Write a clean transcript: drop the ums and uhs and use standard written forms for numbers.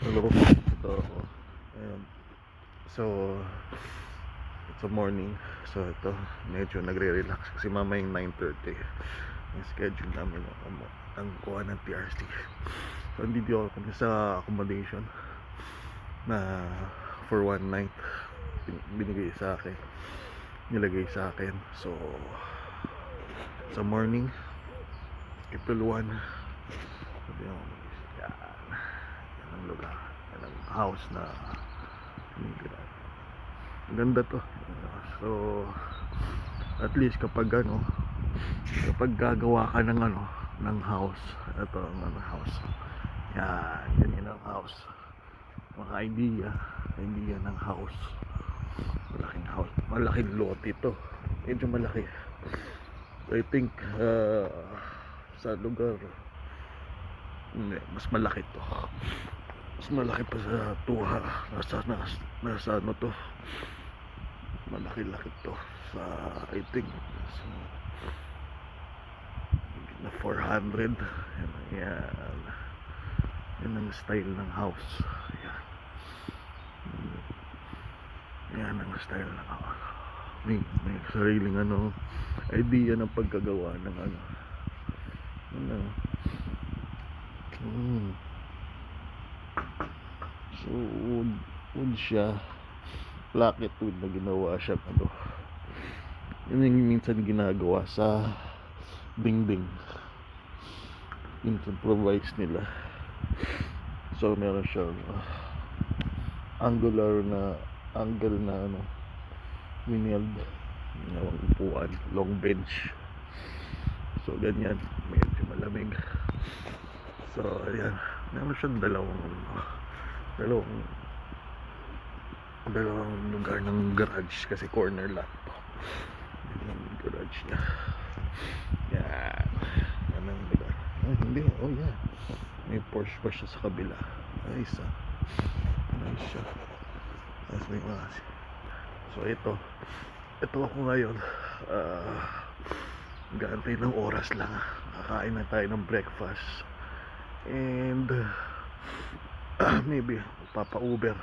Hello. Ito ako. Ayan. So, it's a morning. So, ito, medyo nagre-relax kasi mamayang 9:30 yung schedule namin ang kuha ng TRC. So, hindi ako kami sa accommodation na for one night binigay sa akin, nilagay sa akin. So, sa morning, April 1, sabi ako, yan, yan ang lugar, yan ang house na ganda to. So at least kapag gagawa ka ng ng house, ito ang house, yan, ganyan ang house, mga idea ng house. Malaking house, malaking lot ito, medyo malaki. I think sa lugar hindi, mas malaki to, mas malaki pa sa Tuha. Nasa ano to, malaki-laki to sa, I think sa, na 400. Yan, yan ang style ng house. Yan, yan ang style ng house. May sariling idea ng pagkagawa ng so wood siya, placket wood na ginawa siya yun yung minsan ginagawa sa dingding, minsan provides nila. So meron siyang angle na winield na upuan, long bench. So ganyan, medyo malamig. So ayan, meron siyang dalawang lugar ng garage kasi corner lot to. Yan ang garage niya. Yan, yan ang lugar. Ay, hindi, oh yeah, may Porsche pa siya sa kabila. Nice siya. Tapos may mga, so ito ako ngayon, gaantay ng oras lang, kakain na tayo ng breakfast and maybe papa-Uber